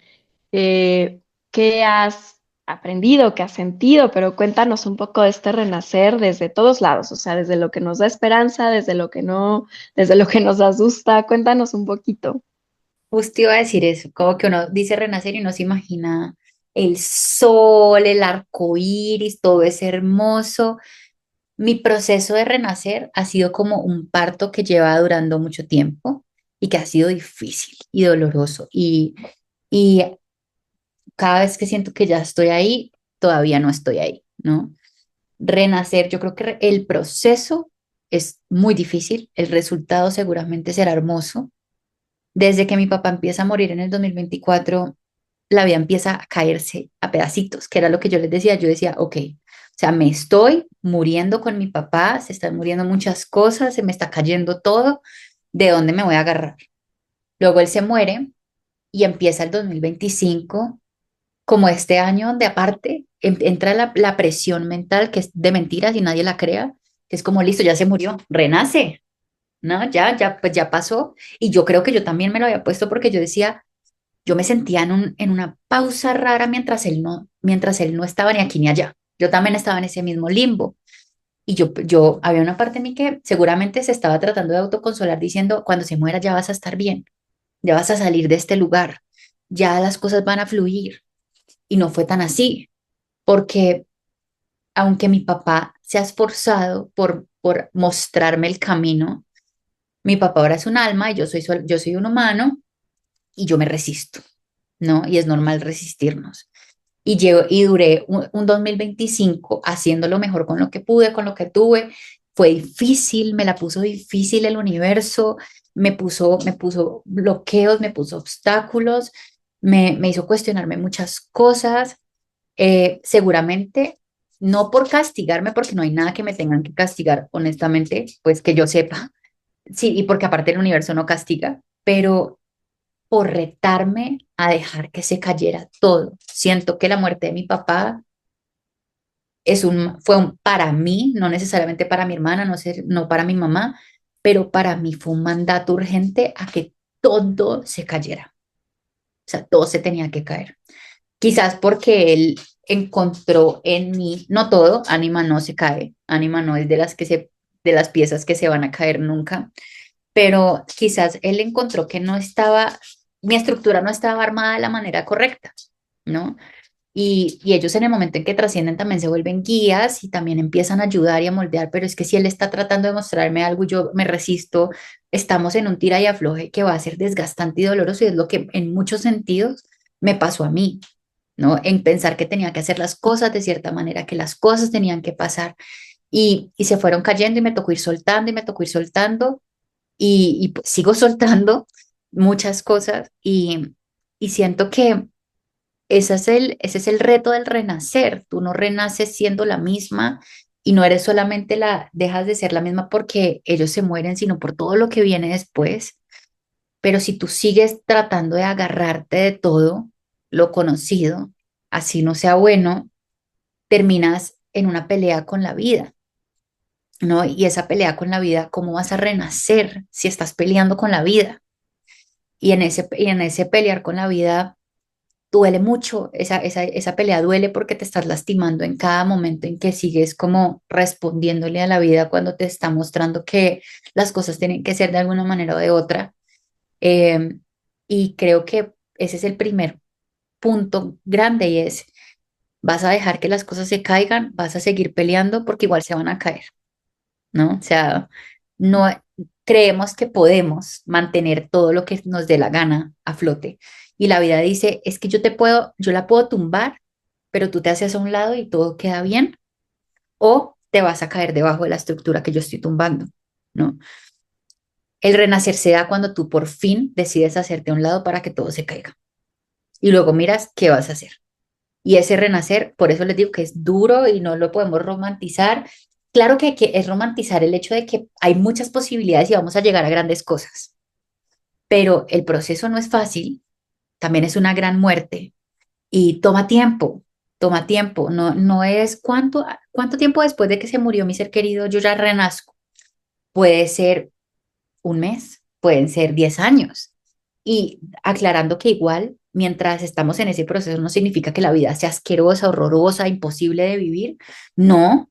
Eh, ¿Qué has aprendido? ¿Qué has sentido? Pero cuéntanos un poco de este renacer desde todos lados, o sea, desde lo que nos da esperanza, desde lo que no, desde lo que nos asusta. Cuéntanos un poquito. Justo iba a decir eso, como que uno dice renacer y no se imagina el sol, el arco iris, todo es hermoso. Mi proceso de renacer ha sido como un parto que lleva durando mucho tiempo y que ha sido difícil y doloroso. Y cada vez que siento que ya estoy ahí, todavía no estoy ahí, ¿no? Renacer, yo creo que el proceso es muy difícil, el resultado seguramente será hermoso. Desde que mi papá empieza a morir en el 2024, la vida empieza a caerse a pedacitos, que era lo que yo les decía. Yo decía, ok, o sea, me estoy muriendo con mi papá, se están muriendo muchas cosas, se me está cayendo todo, ¿de dónde me voy a agarrar? Luego él se muere y empieza el 2025 como este año donde aparte entra la presión mental que es de mentiras y nadie la crea, que es como, listo, ya se murió, renace, ¿no? Ya, pues ya pasó. Y yo creo que yo también me lo había puesto porque yo decía, yo me sentía en una pausa rara mientras él no estaba ni aquí ni allá. Yo también estaba en ese mismo limbo. Y yo había una parte de mí que seguramente se estaba tratando de autoconsolar diciendo, cuando se muera ya vas a estar bien, ya vas a salir de este lugar, ya las cosas van a fluir. Y no fue tan así, porque aunque mi papá se ha esforzado por mostrarme el camino, mi papá ahora es un alma y yo soy un humano y yo me resisto, ¿no? Y es normal resistirnos. Y duré un 2025 haciendo lo mejor con lo que pude, con lo que tuve. Fue difícil, me la puso difícil el universo, me puso bloqueos, me puso obstáculos, me hizo cuestionarme muchas cosas. Seguramente no por castigarme, porque no hay nada que me tengan que castigar, honestamente, pues que yo sepa. Sí, y porque aparte el universo no castiga, pero por retarme a dejar que se cayera todo. Siento que la muerte de mi papá para mí, no necesariamente para mi hermana, no para mi mamá, pero para mí fue un mandato urgente a que todo se cayera. O sea, todo se tenía que caer. Quizás porque él encontró en mí, no todo, Ánima no se cae, Ánima no es de las piezas que se van a caer nunca, pero quizás él encontró que mi estructura no estaba armada de la manera correcta, ¿no? Y ellos en el momento en que trascienden también se vuelven guías y también empiezan a ayudar y a moldear, pero es que si él está tratando de mostrarme algo y yo me resisto, estamos en un tira y afloje que va a ser desgastante y doloroso y es lo que en muchos sentidos me pasó a mí, ¿no? En pensar que tenía que hacer las cosas de cierta manera, que las cosas tenían que pasar y se fueron cayendo y me tocó ir soltando y me tocó ir soltando y pues, sigo soltando muchas cosas y siento que ese es el reto del renacer. Tú no renaces siendo la misma y no eres solamente dejas de ser la misma porque ellos se mueren, sino por todo lo que viene después. Pero si tú sigues tratando de agarrarte de todo lo conocido, así no sea bueno, terminas en una pelea con la vida, ¿no? Y esa pelea con la vida, ¿cómo vas a renacer si estás peleando con la vida? Y en ese pelear con la vida duele mucho, esa pelea duele porque te estás lastimando en cada momento en que sigues como respondiéndole a la vida cuando te está mostrando que las cosas tienen que ser de alguna manera o de otra. Eh, y creo que ese es el primer punto grande y es, vas a dejar que las cosas se caigan, vas a seguir peleando porque igual se van a caer, ¿no? O sea, no creemos que podemos mantener todo lo que nos dé la gana a flote. Y la vida dice, es que yo la puedo tumbar, pero tú te haces a un lado y todo queda bien, o te vas a caer debajo de la estructura que yo estoy tumbando, ¿no? El renacer se da cuando tú por fin decides hacerte a un lado para que todo se caiga. Y luego miras qué vas a hacer. Y ese renacer, por eso les digo que es duro y no lo podemos romantizar. Claro que es romantizar el hecho de que hay muchas posibilidades y vamos a llegar a grandes cosas, pero el proceso no es fácil, también es una gran muerte y toma tiempo. No, no es cuánto tiempo después de que se murió mi ser querido, yo ya renazco. Puede ser un mes, pueden ser 10 años. Y aclarando que igual, mientras estamos en ese proceso, no significa que la vida sea asquerosa, horrorosa, imposible de vivir. No,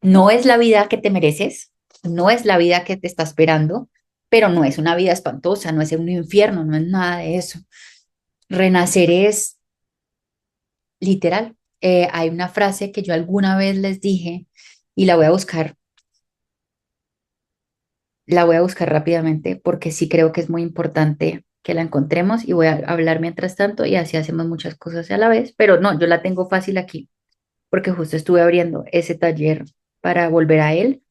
no es la vida que te mereces, no es la vida que te está esperando, pero no es una vida espantosa, no es un infierno, no es nada de eso. Renacer es literal. Hay una frase que yo alguna vez les dije y la voy a buscar rápidamente porque sí creo que es muy importante que la encontremos y voy a hablar mientras tanto y así hacemos muchas cosas a la vez, pero no, yo la tengo fácil aquí porque justo estuve abriendo ese taller para volver a él,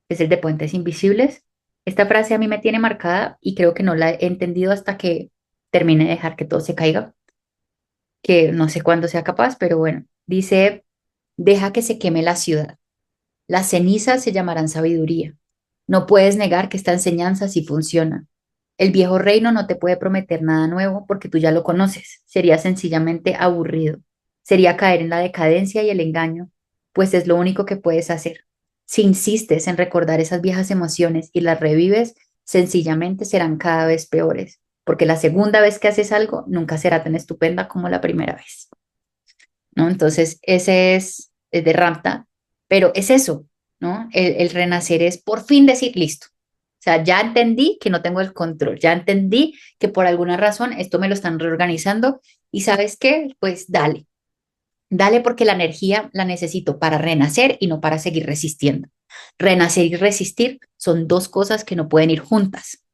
es el de Puentes Invisibles. Esta frase a mí me tiene marcada y creo que no la he entendido hasta que termine de dejar que todo se caiga, que no sé cuándo sea capaz, pero bueno, dice, deja que se queme la ciudad. Las cenizas se llamarán sabiduría. No puedes negar que esta enseñanza sí funciona. El viejo reino no te puede prometer nada nuevo porque tú ya lo conoces. Sería sencillamente aburrido. Sería caer en la decadencia y el engaño, pues es lo único que puedes hacer. Si insistes en recordar esas viejas emociones y las revives, sencillamente serán cada vez peores, porque la segunda vez que haces algo nunca será tan estupenda como la primera vez, ¿no? Entonces, es de Ramta, pero es eso, ¿no? El renacer es por fin decir, listo. O sea, ya entendí que no tengo el control, ya entendí que por alguna razón esto me lo están reorganizando y ¿sabes qué? Pues dale, dale porque la energía la necesito para renacer y no para seguir resistiendo. Renacer y resistir son dos cosas que no pueden ir juntas,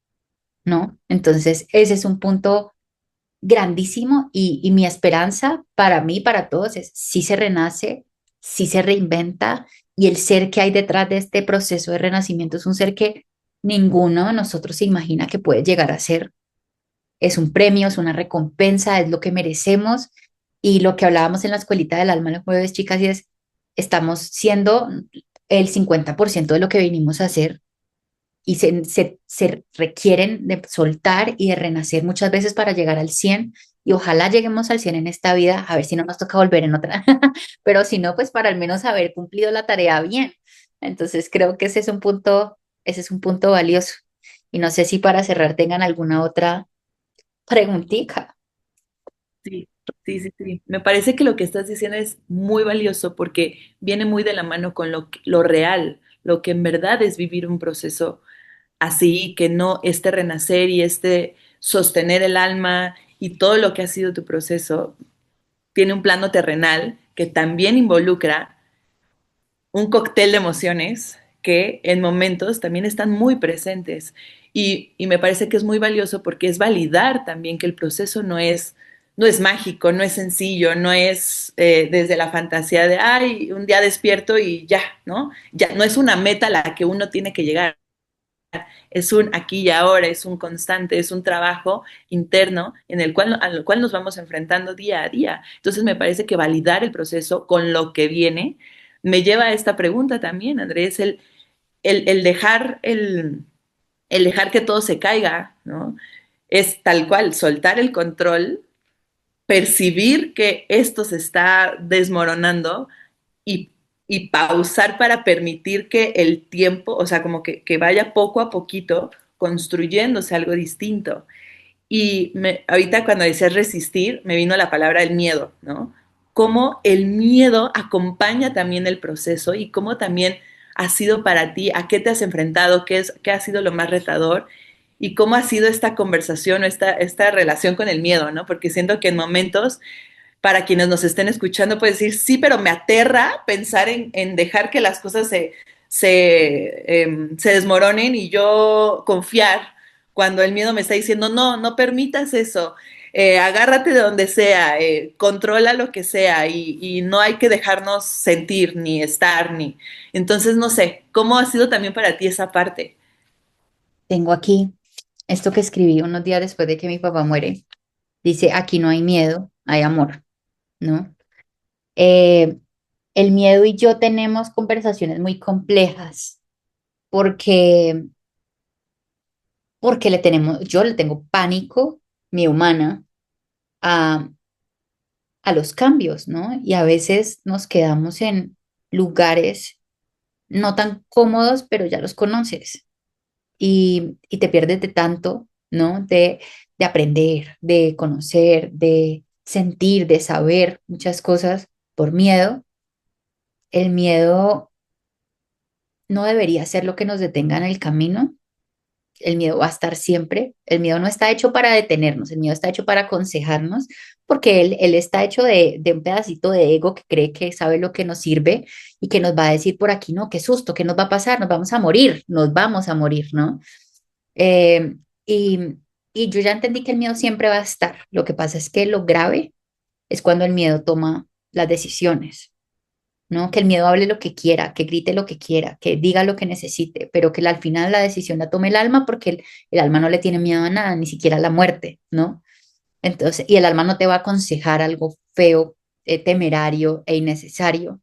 ¿no? Entonces, ese es un punto grandísimo y mi esperanza para mí, para todos, es si se renace, si se reinventa y el ser que hay detrás de este proceso de renacimiento es un ser que ninguno de nosotros se imagina que puede llegar a ser. Es un premio, es una recompensa, es lo que merecemos y lo que hablábamos en la escuelita del alma los jueves, chicas, y es, estamos siendo el 50% de lo que vinimos a hacer y se requieren de soltar y de renacer muchas veces para llegar al 100 y ojalá lleguemos al 100 en esta vida, a ver si no nos toca volver en otra, pero si no, pues para al menos haber cumplido la tarea bien. Entonces creo que ese es un punto valioso. Y no sé si para cerrar tengan alguna otra preguntita. Sí, sí, sí, sí. Me parece que lo que estás diciendo es muy valioso porque viene muy de la mano con lo real, lo que en verdad es vivir un proceso así, que no este renacer y este sostener el alma y todo lo que ha sido tu proceso tiene un plano terrenal que también involucra un cóctel de emociones que en momentos también están muy presentes. Y me parece que es muy valioso porque es validar también que el proceso no es mágico, no es sencillo, no es desde la fantasía de, ay, un día despierto y ya, ¿no? Ya no es una meta a la que uno tiene que llegar, es un aquí y ahora, es un constante, es un trabajo interno al cual nos vamos enfrentando día a día. Entonces me parece que validar el proceso con lo que viene me lleva a esta pregunta también, Andrés, el dejar el dejar que todo se caiga, ¿no? Es tal cual, soltar el control, percibir que esto se está desmoronando y, y pausar para permitir que el tiempo, o sea, como que vaya poco a poquito construyéndose algo distinto. Y ahorita cuando decías resistir, me vino la palabra el miedo, ¿no? Cómo el miedo acompaña también el proceso y cómo también ha sido para ti, a qué te has enfrentado, qué ha sido lo más retador y cómo ha sido esta conversación o esta relación con el miedo, ¿no? Porque siento que en momentos, para quienes nos estén escuchando, puede decir, sí, pero me aterra pensar en dejar que las cosas se desmoronen y yo confiar cuando el miedo me está diciendo, no, no permitas eso, agárrate de donde sea, controla lo que sea y no hay que dejarnos sentir ni estar ni... Entonces, no sé, ¿cómo ha sido también para ti esa parte? Tengo aquí esto que escribí unos días después de que mi papá muere. Dice, aquí no hay miedo, hay amor, ¿no? Eh, el miedo y yo tenemos conversaciones muy complejas porque, porque yo le tengo pánico, mi humana, a, a los cambios, ¿no? Y a veces nos quedamos en lugares no tan cómodos, pero ya los conoces y te pierdes de tanto, ¿no? De aprender, de conocer, de sentir, de saber muchas cosas por miedo. El miedo no debería ser lo que nos detenga en el camino. El miedo va a estar siempre. El miedo no está hecho para detenernos, el miedo está hecho para aconsejarnos, porque él está hecho de un pedacito de ego que cree que sabe lo que nos sirve y que nos va a decir por aquí, no, qué susto, qué nos va a pasar, nos vamos a morir, ¿no? Eh, y, y yo ya entendí que el miedo siempre va a estar. Lo que pasa es que lo grave es cuando el miedo toma las decisiones, ¿no? Que el miedo hable lo que quiera, que grite lo que quiera, que diga lo que necesite, pero que al final la decisión la tome el alma porque el alma no le tiene miedo a nada, ni siquiera a la muerte, ¿no? Entonces, y el alma no te va a aconsejar algo feo, temerario e innecesario.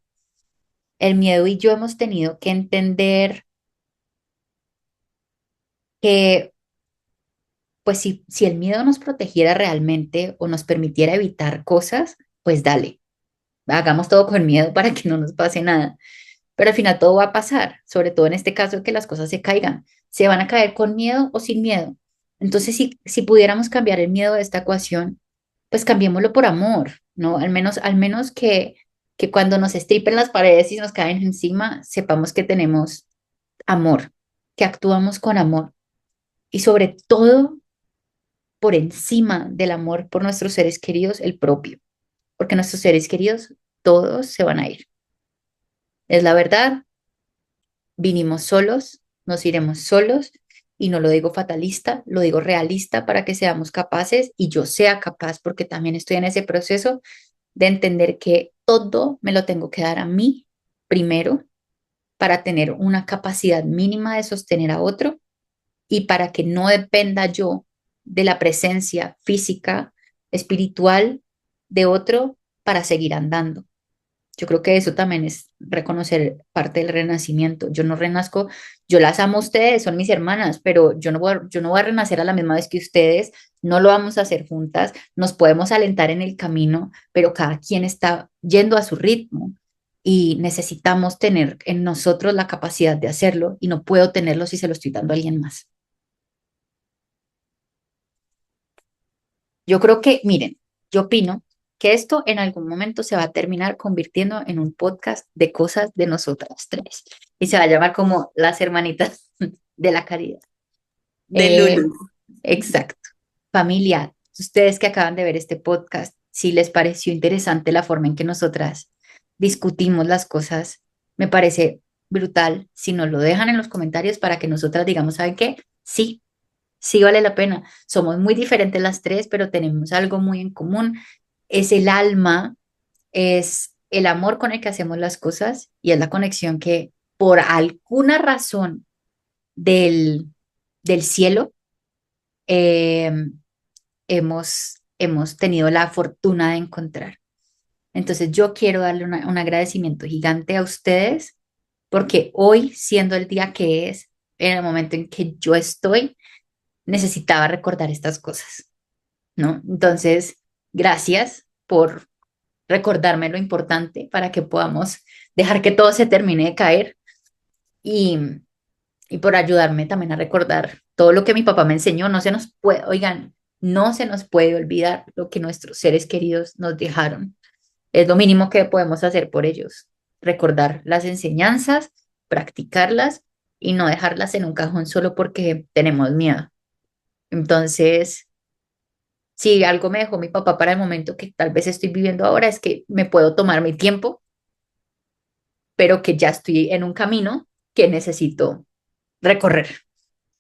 El miedo y yo hemos tenido que entender que, pues si el miedo nos protegiera realmente o nos permitiera evitar cosas, pues dale, hagamos todo con miedo para que no nos pase nada. Pero al final todo va a pasar, sobre todo en este caso de que las cosas se caigan. ¿Se van a caer con miedo o sin miedo? Entonces, si pudiéramos cambiar el miedo de esta ecuación, pues cambiémoslo por amor, ¿no? Al menos que cuando nos estripen las paredes y nos caen encima, sepamos que tenemos amor, que actuamos con amor y sobre todo por encima del amor por nuestros seres queridos, el propio, porque nuestros seres queridos todos se van a ir. Es la verdad, vinimos solos, nos iremos solos y no lo digo fatalista, lo digo realista para que seamos capaces y yo sea capaz, porque también estoy en ese proceso de entender que todo me lo tengo que dar a mí primero para tener una capacidad mínima de sostener a otro y para que no dependa yo de la presencia física, espiritual de otro para seguir andando. Yo creo que eso también es reconocer parte del renacimiento. Yo no renazco, yo las amo a ustedes, son mis hermanas, pero yo no voy a renacer a la misma vez que ustedes, no lo vamos a hacer juntas, nos podemos alentar en el camino, pero cada quien está yendo a su ritmo y necesitamos tener en nosotros la capacidad de hacerlo y no puedo tenerlo si se lo estoy dando a alguien más. Yo creo que, miren, yo opino que esto en algún momento se va a terminar convirtiendo en un podcast de cosas de nosotras tres y se va a llamar como las hermanitas de la caridad. De Eh, Lulu. exacto. Familia, ustedes que acaban de ver este podcast, si les pareció interesante la forma en que nosotras discutimos las cosas, me parece brutal. Si nos lo dejan en los comentarios para que nosotras digamos, ¿saben qué? Sí, sí vale la pena. Somos muy diferentes las tres, pero tenemos algo muy en común. Es el alma, es el amor con el que hacemos las cosas y es la conexión que por alguna razón del, del cielo eh, hemos tenido la fortuna de encontrar. Entonces yo quiero darle un agradecimiento gigante a ustedes porque hoy, siendo el día que es, en el momento en que yo estoy, necesitaba recordar estas cosas, ¿no? Entonces, gracias por recordarme lo importante para que podamos dejar que todo se termine de caer y, y por ayudarme también a recordar todo lo que mi papá me enseñó. No se nos puede, oigan, no se nos puede olvidar lo que nuestros seres queridos nos dejaron. Es lo mínimo que podemos hacer por ellos, recordar las enseñanzas, practicarlas y no dejarlas en un cajón solo porque tenemos miedo. Entonces, si algo me dejó mi papá para el momento que tal vez estoy viviendo ahora es que me puedo tomar mi tiempo, pero que ya estoy en un camino que necesito recorrer.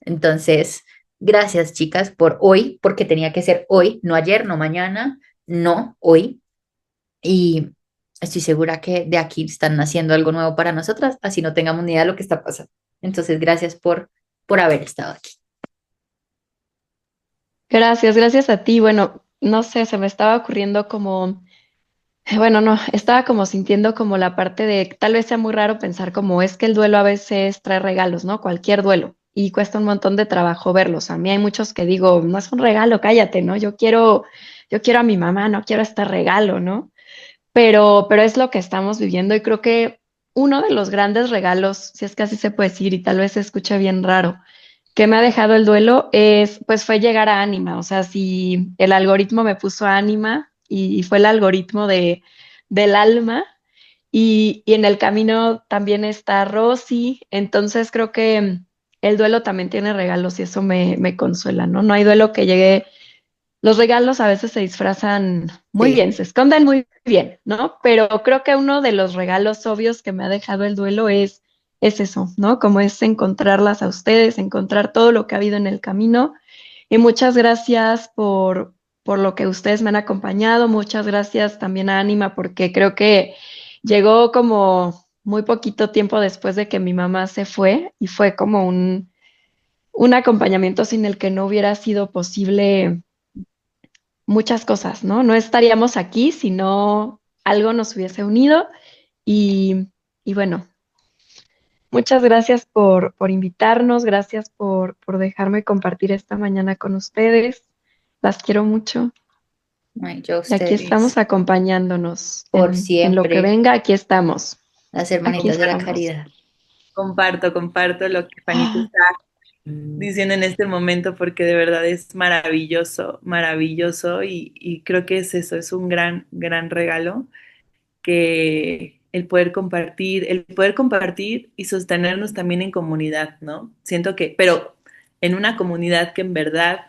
Entonces, gracias chicas por hoy, porque tenía que ser hoy, no ayer, no mañana, no hoy. Y estoy segura que de aquí están naciendo algo nuevo para nosotras, así no tengamos ni idea de lo que está pasando. Entonces, gracias por haber estado aquí. Gracias, gracias a ti. Bueno, no sé, se me estaba ocurriendo como, bueno, no, estaba como sintiendo como la parte de, tal vez sea muy raro pensar como es que el duelo a veces trae regalos, ¿no? Cualquier duelo. Y cuesta un montón de trabajo verlos. A mí hay muchos que digo, no es un regalo, cállate, ¿no? Yo quiero a mi mamá, no quiero este regalo, ¿no? Pero es lo que estamos viviendo y creo que uno de los grandes regalos, si es que así se puede decir, y tal vez se escuche bien raro, que me ha dejado el duelo pues fue llegar a Anima. O sea, si el algoritmo me puso a Anima y fue el algoritmo del alma, y en el camino también está Rosy, entonces creo que el duelo también tiene regalos y eso me consuela, ¿no? No hay duelo que llegue, los regalos a veces se disfrazan muy Sí, bien, se esconden muy bien, ¿no? Pero creo que uno de los regalos obvios que me ha dejado el duelo es eso, ¿no? Como es encontrarlas a ustedes, encontrar todo lo que ha habido en el camino. Y muchas gracias por lo que ustedes me han acompañado. Muchas gracias también a Anima, porque creo que llegó como muy poquito tiempo después de que mi mamá se fue y fue como un acompañamiento sin el que no hubiera sido posible muchas cosas, ¿no? No estaríamos aquí si no algo nos hubiese unido y, y bueno, muchas gracias por invitarnos, gracias por dejarme compartir esta mañana con ustedes. Las quiero mucho ay, yo a y aquí estamos ustedes, acompañándonos por en lo que siempre, venga, aquí estamos, las aquí hermanitas de la estamos. caridad. Comparto lo que Fanny Ah, diciendo en este momento porque de verdad es maravilloso, maravilloso y creo que es eso, es un gran, gran regalo que el poder compartir y sostenernos también en comunidad, ¿no? Siento que, pero en una comunidad que en verdad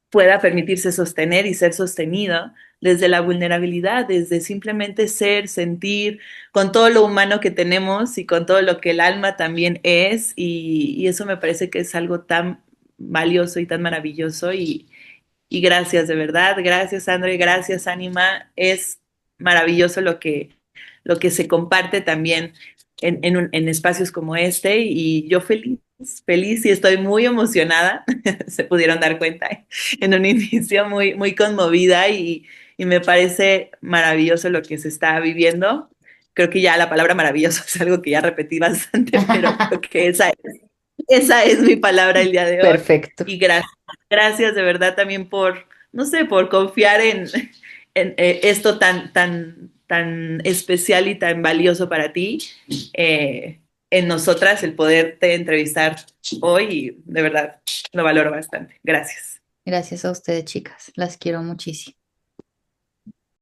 pueda permitirse sostener y ser sostenido desde la vulnerabilidad, desde simplemente ser, sentir, con todo lo humano que tenemos y con todo lo que el alma también es, y eso me parece que es algo tan valioso y tan maravilloso, y gracias de verdad, gracias André, gracias Anima, es maravilloso lo que se comparte también en espacios como este y yo feliz, feliz y estoy muy emocionada, se pudieron dar cuenta en un inicio muy, muy conmovida y me parece maravilloso lo que se está viviendo. Creo que ya la palabra maravilloso es algo que ya repetí bastante, pero creo que esa es mi palabra el día de hoy. Perfecto. Y gracias, gracias de verdad también por, no sé, por confiar en esto tan, tan, tan especial y tan valioso para ti, en nosotras, el poderte entrevistar hoy y de verdad lo valoro bastante. Gracias. Gracias a ustedes, chicas. Las quiero muchísimo.